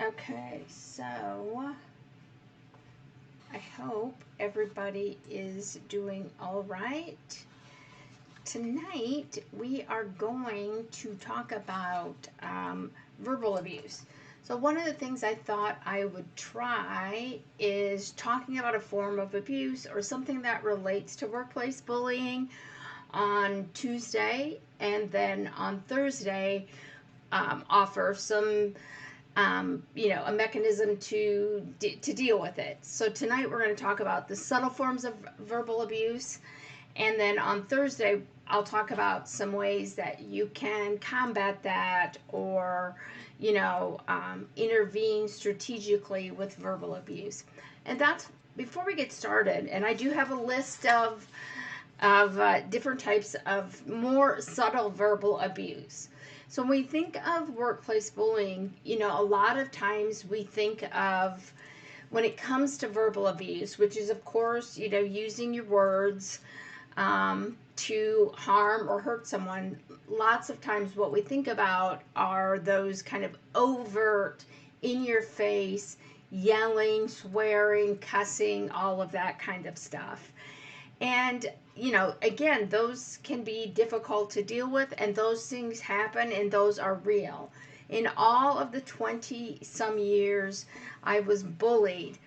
Okay, so I hope everybody is doing all right. Tonight we are going to talk about verbal abuse. So, one of the things I thought I would try is talking about a form of abuse or something that relates to workplace bullying on Tuesday, and then on Thursday, offer some a mechanism to deal with it. So tonight we're going to talk about the subtle forms of verbal abuse, and then on Thursday I'll talk about some ways that you can combat that or intervene strategically with verbal abuse. And that's before we get started. And I do have a list of different types of more subtle verbal abuse. So when we think of workplace bullying, a lot of times we think of, when it comes to verbal abuse, which is of course, using your words to harm or hurt someone, lots of times what we think about are those kind of overt, in your face, yelling, swearing, cussing, all of that kind of stuff. And, again, those can be difficult to deal with, and those things happen, and those are real. In all of the 20 some years I was bullied,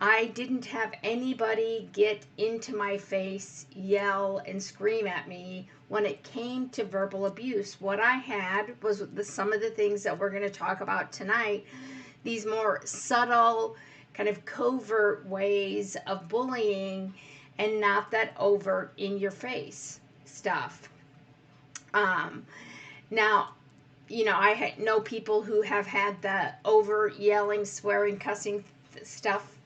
I didn't have anybody get into my face, yell, and scream at me when it came to verbal abuse. What I had was some of the things that we're going to talk about tonight, these more subtle, kind of covert ways of bullying, and not that overt in your face stuff. Now, I know people who have had the overt yelling, swearing, cussing stuff,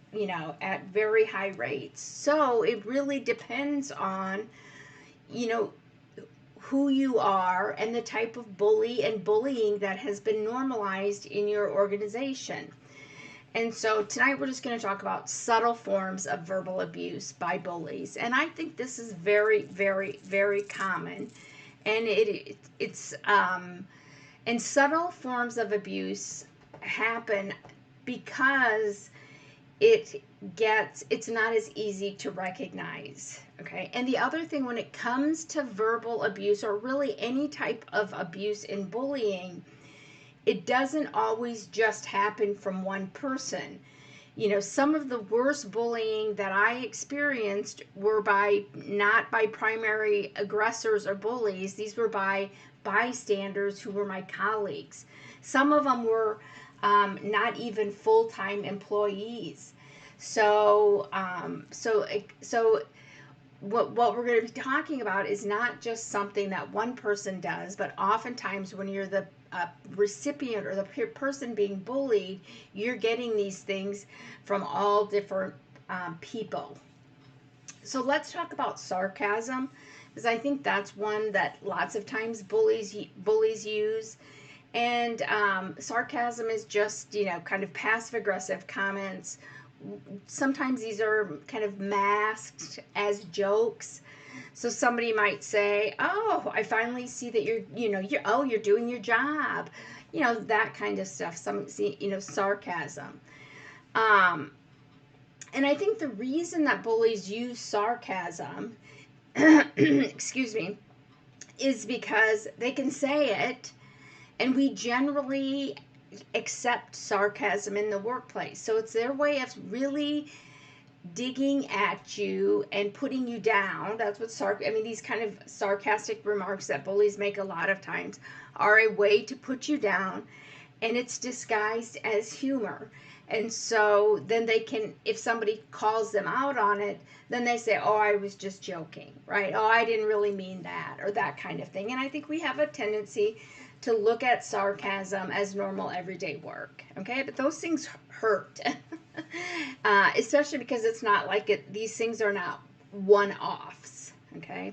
at very high rates. So it really depends on, who you are and the type of bully and bullying that has been normalized in your organization. And so tonight we're just going to talk about subtle forms of verbal abuse by bullies. And I think this is very, very, very common. And and subtle forms of abuse happen because it's not as easy to recognize. Okay. And the other thing, when it comes to verbal abuse, or really any type of abuse in bullying, it doesn't always just happen from one person. Some of the worst bullying that I experienced were not by primary aggressors or bullies. These were by bystanders who were my colleagues. Some of them were not even full-time employees. So what we're going to be talking about is not just something that one person does, but oftentimes when you're the recipient or the person being bullied, you're getting these things from all different people. So let's talk about sarcasm, because I think that's one that lots of times bullies use. And sarcasm is just, kind of passive aggressive comments. Sometimes these are kind of masked as jokes. So somebody might say, "Oh, I finally see that you're doing your job," that kind of stuff. Sarcasm. And I think the reason that bullies use sarcasm, excuse me, is because they can say it, and we generally accept sarcasm in the workplace. So it's their way of really digging at you and putting you down. That's what these kind of sarcastic remarks that bullies make a lot of times are a way to put you down, and it's disguised as humor. And so then they can, if somebody calls them out on it, then they say, "Oh, I was just joking," right? "Oh, I didn't really mean that," or that kind of thing. And I think we have a tendency to look at sarcasm as normal everyday work, okay? But those things hurt, especially because it's not like these things are not one-offs, okay?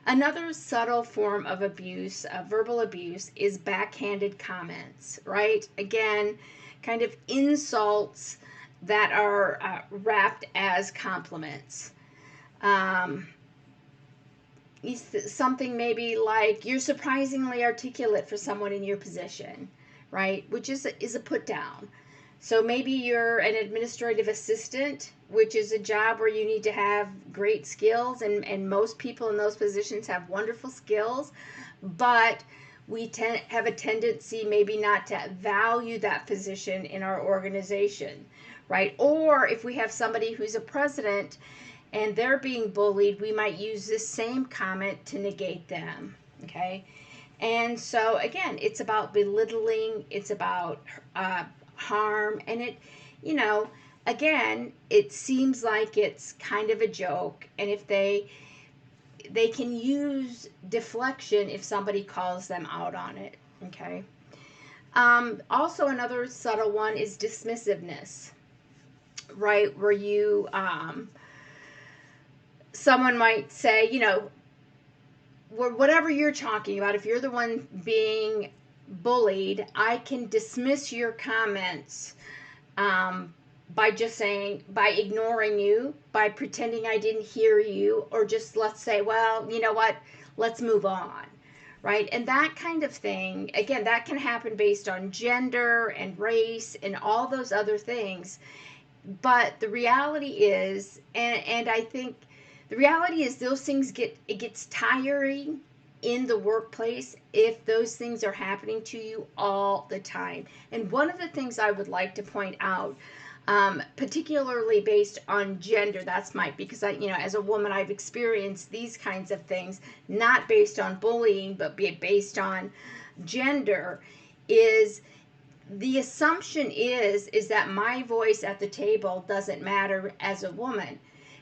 Another subtle form of abuse, verbal abuse, is backhanded comments, right? Again, kind of insults that are wrapped as compliments. Something maybe like, "You're surprisingly articulate for someone in your position," right? Which is a put down. So maybe you're an administrative assistant, which is a job where you need to have great skills, and most people in those positions have wonderful skills, but we have a tendency maybe not to value that position in our organization, right? Or if we have somebody who's a president and they're being bullied, we might use this same comment to negate them, okay? And so again, it's about belittling, it's about harm, and you know, again, it seems like it's kind of a joke, and if they can use deflection if somebody calls them out on it, okay? Also, another subtle one is dismissiveness, right? Where you, someone might say, whatever you're talking about, if you're the one being bullied, I can dismiss your comments by just saying, by ignoring you, by pretending I didn't hear you, or just let's say, well, you know what, let's move on, right? And that kind of thing, again, that can happen based on gender and race and all those other things. But the reality is, and I think the reality is those things it gets tiring in the workplace if those things are happening to you all the time. And one of the things I would like to point out, particularly based on gender, that's because as a woman, I've experienced these kinds of things, not based on bullying, but based on gender, is the assumption is that my voice at the table doesn't matter as a woman.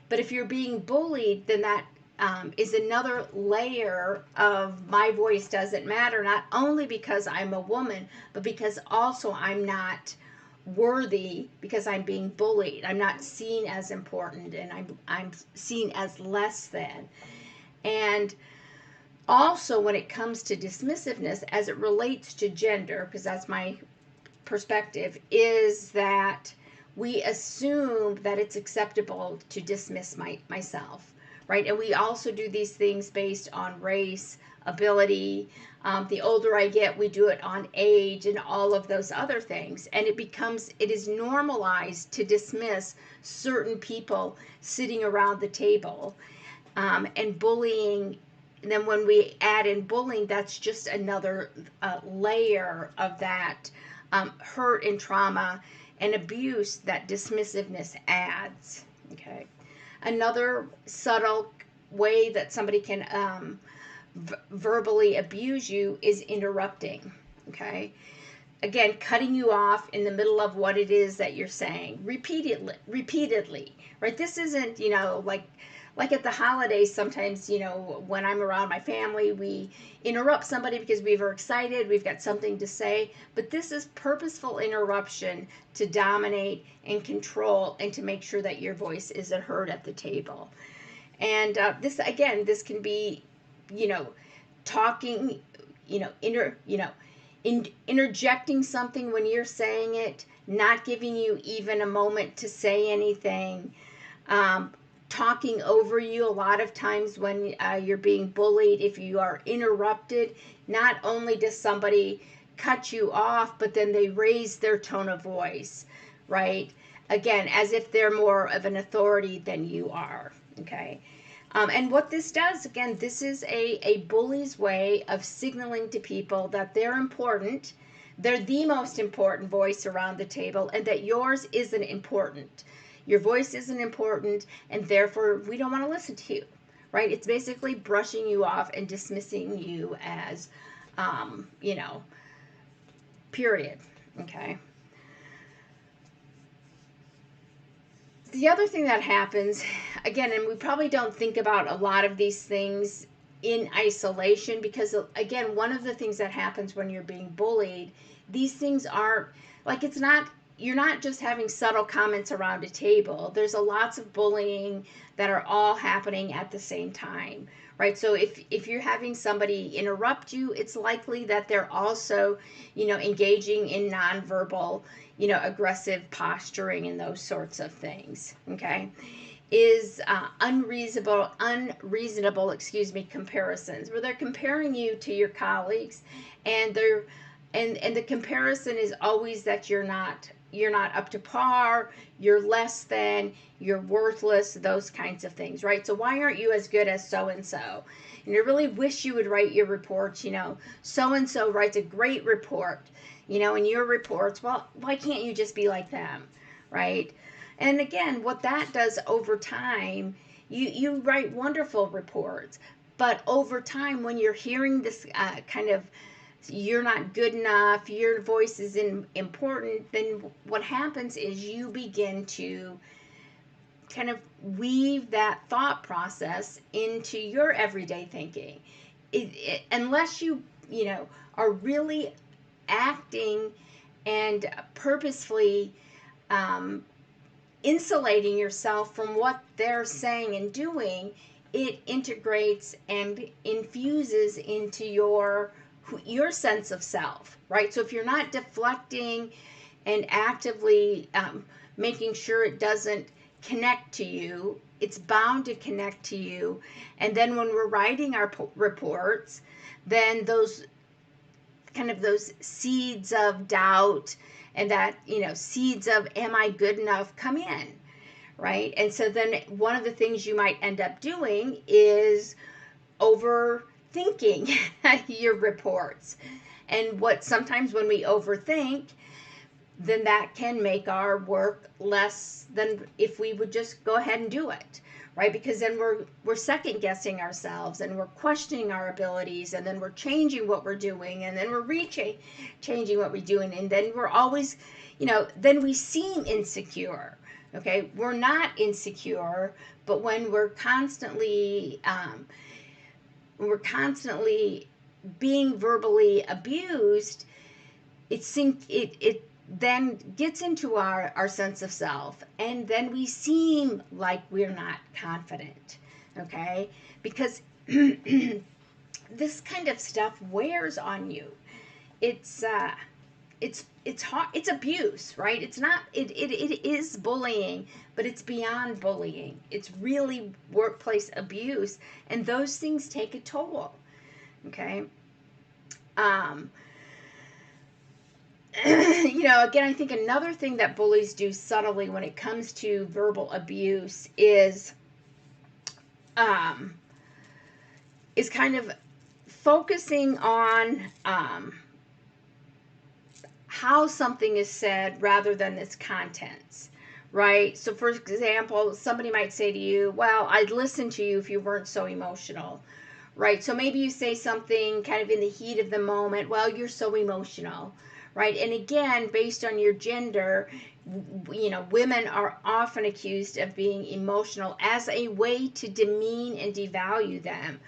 But if you're being bullied, then that is another layer of my voice doesn't matter, not only because I'm a woman, but because also I'm not worthy because I'm being bullied. I'm not seen as important, and I'm seen as less than. And also, when it comes to dismissiveness, as it relates to gender, because that's my perspective, is that we assume that it's acceptable to dismiss myself, right? And we also do these things based on race, ability. The older I get, we do it on age and all of those other things. And it is normalized to dismiss certain people sitting around the table. And bullying, and then when we add in bullying, that's just another layer of that hurt and trauma and abuse that dismissiveness adds, okay? Another subtle way that somebody can verbally abuse you is interrupting, okay? Again, cutting you off in the middle of what it is that you're saying repeatedly, right? This isn't, like at the holidays, sometimes, when I'm around my family, we interrupt somebody because we were excited, we've got something to say. But this is purposeful interruption to dominate and control and to make sure that your voice isn't heard at the table. And this can be, talking, interjecting something when you're saying it, not giving you even a moment to say anything. Talking over you a lot of times when you're being bullied. If you are interrupted, not only does somebody cut you off, but then they raise their tone of voice, right? Again, as if they're more of an authority than you are, okay? And what this does, again, this is a bully's way of signaling to people that they're important, they're the most important voice around the table, and that yours isn't important. Your voice isn't important, and therefore we don't want to listen to you, right? It's basically brushing you off and dismissing you as, period, okay? The other thing that happens, again, and we probably don't think about a lot of these things in isolation, because, again, one of the things that happens when you're being bullied, these things aren't, you're not just having subtle comments around a table. There's lots of bullying that are all happening at the same time, right? So if you're having somebody interrupt you, it's likely that they're also, engaging in nonverbal, aggressive posturing and those sorts of things, okay? Is unreasonable, comparisons, where they're comparing you to your colleagues, and they're And the comparison is always that you're not up to par, you're less than, you're worthless, those kinds of things, right? So why aren't you as good as so and so? And I really wish you would write your reports. So and so writes a great report, in your reports. Well, why can't you just be like them, right? And again, what that does over time, you write wonderful reports, but over time, when you're hearing this kind of, you're not good enough, your voice is important, then what happens is you begin to kind of weave that thought process into your everyday thinking. Unless you are really acting and purposefully um, insulating yourself from what they're saying and doing, it integrates and infuses into your sense of self, right? So if you're not deflecting and actively making sure it doesn't connect to you, it's bound to connect to you. And then when we're writing our reports, then those seeds of doubt and that seeds of am I good enough come in, right? And so then one of the things you might end up doing is overthinking your reports. And what sometimes when we overthink, then that can make our work less than if we would just go ahead and do it, right? Because then we're second guessing ourselves, and we're questioning our abilities, and then we're changing what we're doing, and then we're changing what we're doing, and then we're always, then we seem insecure. Okay, we're not insecure, but when we're constantly being verbally abused, it then gets into our sense of self, and then we seem like we're not confident, okay? Because this kind of stuff wears on you. It's hard. It's abuse, right? It's not. It is bullying, but it's beyond bullying. It's really workplace abuse, and those things take a toll. Okay. Again, I think another thing that bullies do subtly when it comes to verbal abuse is kind of focusing on how something is said rather than its contents, right? So, for example, somebody might say to you, well, I'd listen to you if you weren't so emotional, right? So maybe you say something kind of in the heat of the moment, well, you're so emotional, right? And again, based on your gender, women are often accused of being emotional as a way to demean and devalue them,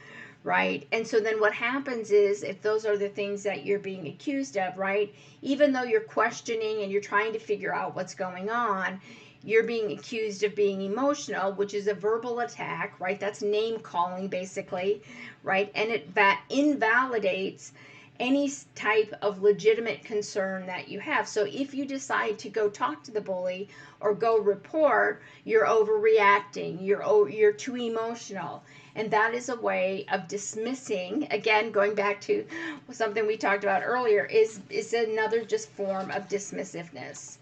right? And so then what happens is, if those are the things that you're being accused of, right, even though you're questioning and you're trying to figure out what's going on, you're being accused of being emotional, which is a verbal attack, right? That's name calling, basically, right? And that invalidates any type of legitimate concern that you have. So if you decide to go talk to the bully or go report, you're overreacting, you're too emotional. And that is a way of dismissing, again, going back to something we talked about earlier, is another just form of dismissiveness,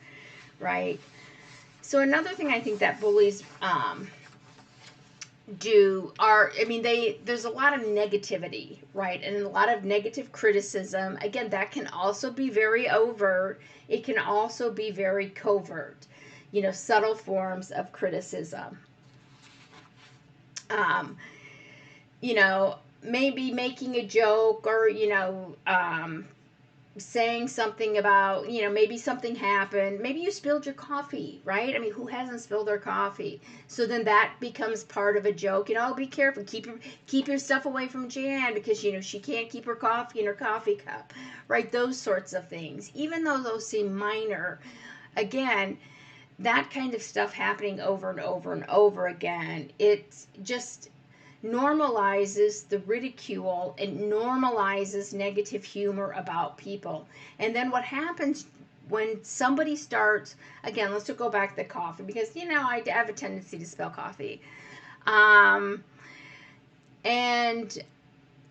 right? So another thing I think that bullies there's a lot of negativity, right? And a lot of negative criticism. Again, that can also be very overt. It can also be very covert, subtle forms of criticism. Maybe making a joke or, saying something about, maybe something happened. Maybe you spilled your coffee, right? I mean, who hasn't spilled their coffee? So then that becomes part of a joke. Be careful. Keep your stuff away from Jan because, she can't keep her coffee in her coffee cup, right? Those sorts of things. Even though those seem minor, again, that kind of stuff happening over and over and over again, it's just normalizes the ridicule and normalizes negative humor about people. And then what happens when somebody starts, again, let's go back to the coffee, because I have a tendency to spill coffee, and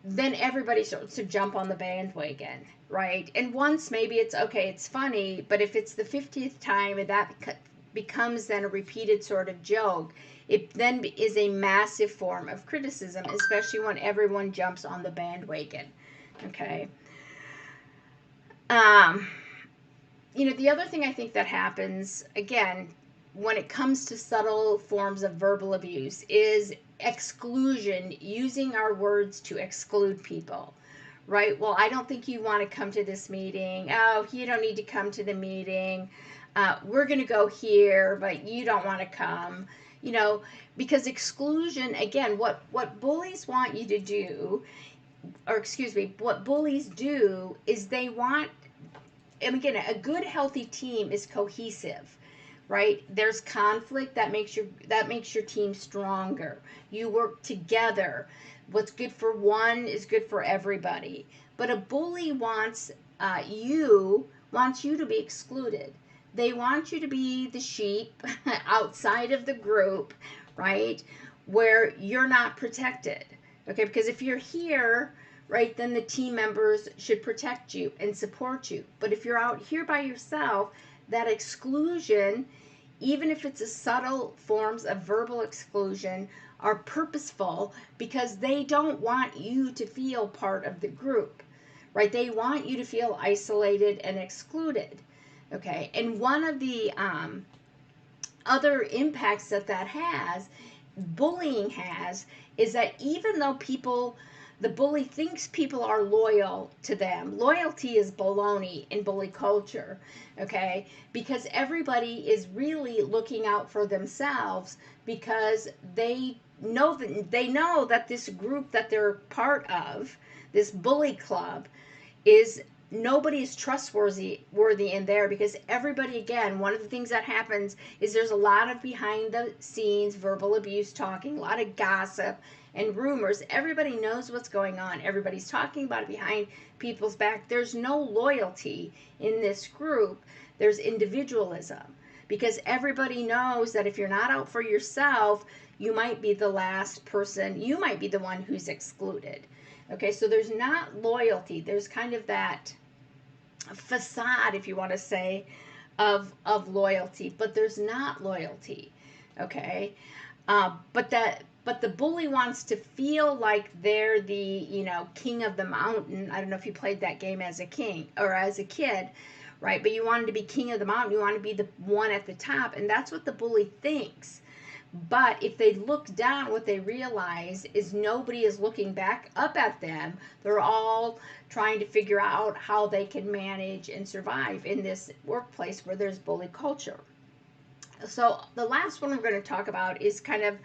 then everybody starts to jump on the bandwagon, right? And once maybe it's okay, it's funny, but if it's the 50th time and that becomes then a repeated sort of joke, it then is a massive form of criticism, especially when everyone jumps on the bandwagon. Okay. Um, the other thing I think that happens, again, when it comes to subtle forms of verbal abuse is exclusion, using our words to exclude people, right? Well, I don't think you want to come to this meeting. Oh, you don't need to come to the meeting. We're going to go here, but you don't want to come. Because exclusion, again, what bullies want you to do, or excuse me, what bullies do is they want, and again, a good healthy team is cohesive, right? There's conflict that makes your team stronger. You work together. What's good for one is good for everybody. But a bully wants you to be excluded. They want you to be the sheep outside of the group, right? Where you're not protected. Okay, because if you're here, right, then the team members should protect you and support you. But if you're out here by yourself, that exclusion, even if it's a subtle forms of verbal exclusion, are purposeful because they don't want you to feel part of the group, right? They want you to feel isolated and excluded. Okay, and one of the other impacts that bullying has, is that even though the bully thinks people are loyal to them. Loyalty is baloney in bully culture, okay? Because everybody is really looking out for themselves because they know that this group that they're part of, this bully club, is nobody is trustworthy in there, because everybody, again, one of the things that happens is there's a lot of behind the scenes verbal abuse talking, a lot of gossip and rumors. Everybody knows what's going on. Everybody's talking about it behind people's back. There's no loyalty in this group. There's individualism, because everybody knows that if you're not out for yourself, you might be the last person. You might be the one who's excluded. Okay, so there's not loyalty. There's kind of that facade, if you want to say, of loyalty, but there's not loyalty. Okay, but the bully wants to feel like they're the king of the mountain. I don't know if you played that game as a king or as a kid, right? But you wanted to be king of the mountain. You want to be the one at the top, and that's what the bully thinks. But if they look down, what they realize is nobody is looking back up at them. They're all trying to figure out how they can manage and survive in this workplace where there's bully culture. So the last one we're going to talk about is kind of,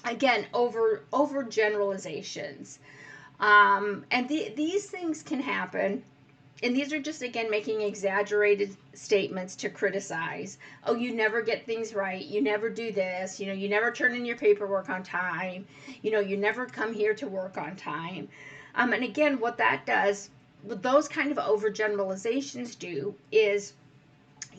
again, over generalizations. And these things can happen. And these are just, again, making exaggerated statements to criticize. Oh, you never get things right. You never do this. You never turn in your paperwork on time. You never come here to work on time. And again, what that does, what those kind of overgeneralizations do, is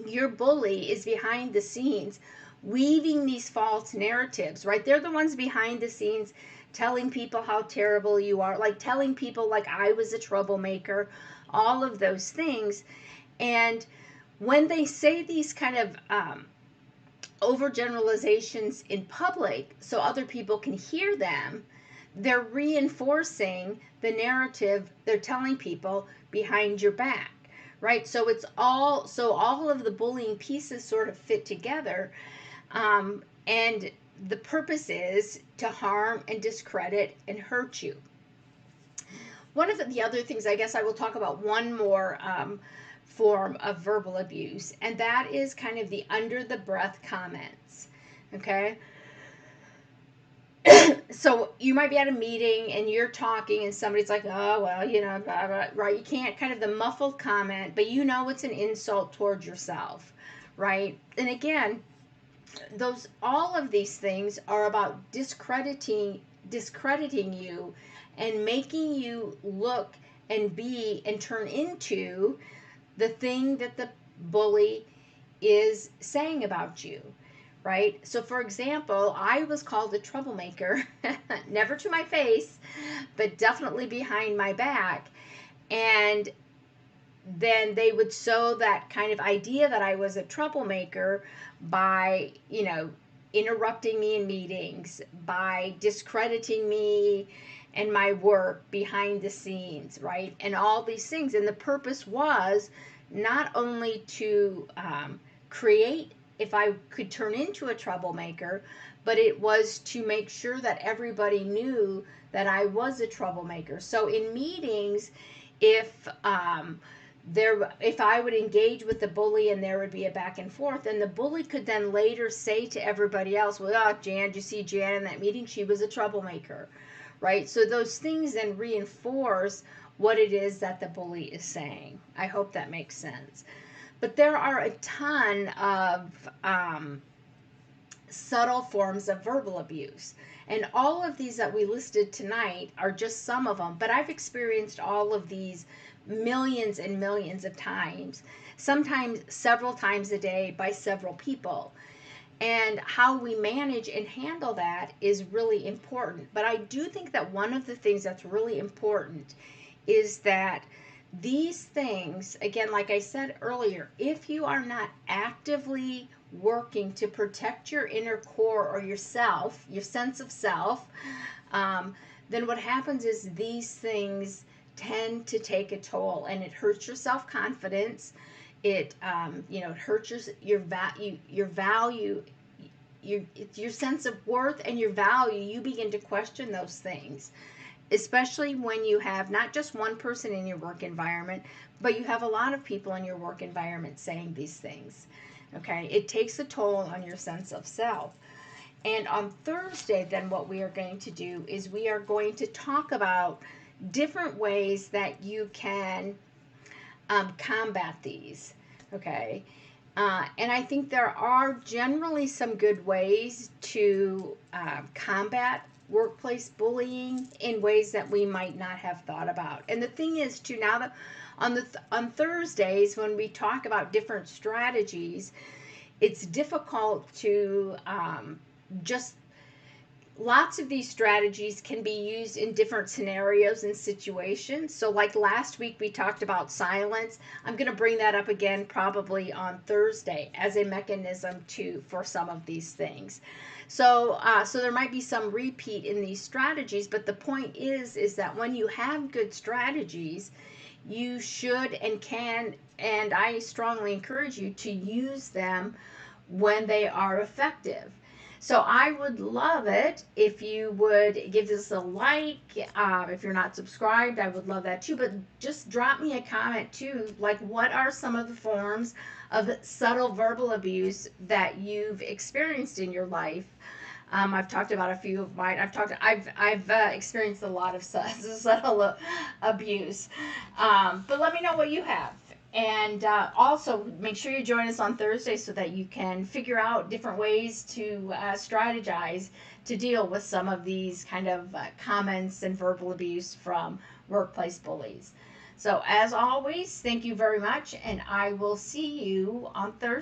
your bully is behind the scenes weaving these false narratives, right? They're the ones behind the scenes telling people how terrible you are, like telling people like I was a troublemaker, all of those things. And when they say these kind of overgeneralizations in public so other people can hear them, they're reinforcing the narrative they're telling people behind your back, right? So all of the bullying pieces sort of fit together, and the purpose is to harm and discredit and hurt you. One of the other things, I guess I will talk about one more form of verbal abuse, and that is kind of the under the breath comments. Okay? So you might be at a meeting and you're talking and somebody's like, oh, well, blah, blah, right? You can't, kind of the muffled comment, but it's an insult towards yourself, right? And again, all of these things are about discrediting you and making you look and be and turn into the thing that the bully is saying about you, right? So, for example, I was called a troublemaker, never to my face, but definitely behind my back. And then they would sow that kind of idea that I was a troublemaker by, interrupting me in meetings, by discrediting me and my work behind the scenes, right? And all these things. And the purpose was not only to create, if I could turn into a troublemaker, but it was to make sure that everybody knew that I was a troublemaker. So in meetings, if if I would engage with the bully and there would be a back and forth, and the bully could then later say to everybody else, well, oh, Jan, did you see Jan in that meeting? She was a troublemaker, right? So those things then reinforce what it is that the bully is saying. I hope that makes sense. But there are a ton of subtle forms of verbal abuse. And all of these that we listed tonight are just some of them, but I've experienced all of these millions and millions of times, sometimes several times a day by several people. And how we manage and handle that is really important. But I do think that one of the things that's really important is that these things, again, like I said earlier, if you are not actively working to protect your inner core or yourself, your sense of self, then what happens is these things tend to take a toll, and it hurts your self confidence. It it hurts your value, your sense of worth and your value. You begin to question those things, especially when you have not just one person in your work environment, but you have a lot of people in your work environment saying these things. Okay, it takes a toll on your sense of self. And on Thursday, then what we are going to do is we are going to talk about different ways that you can combat these. Okay, and I think there are generally some good ways to combat workplace bullying in ways that we might not have thought about. And the thing is, too, now that on Thursdays when we talk about different strategies, it's difficult to just lots of these strategies can be used in different scenarios and situations. So like last week we talked about silence. I'm going to bring that up again probably on Thursday as a mechanism for some of these things. So there might be some repeat in these strategies, but the point is that when you have good strategies, you should and can, and I strongly encourage you to use them when they are effective. So I would love it if you would give this a like. If you're not subscribed, I would love that too. But just drop me a comment too. Like, what are some of the forms of subtle verbal abuse that you've experienced in your life? I've talked about a few of mine. I've experienced a lot of subtle abuse. But let me know what you have. And also, make sure you join us on Thursday so that you can figure out different ways to strategize to deal with some of these kind of comments and verbal abuse from workplace bullies. So, as always, thank you very much, and I will see you on Thursday.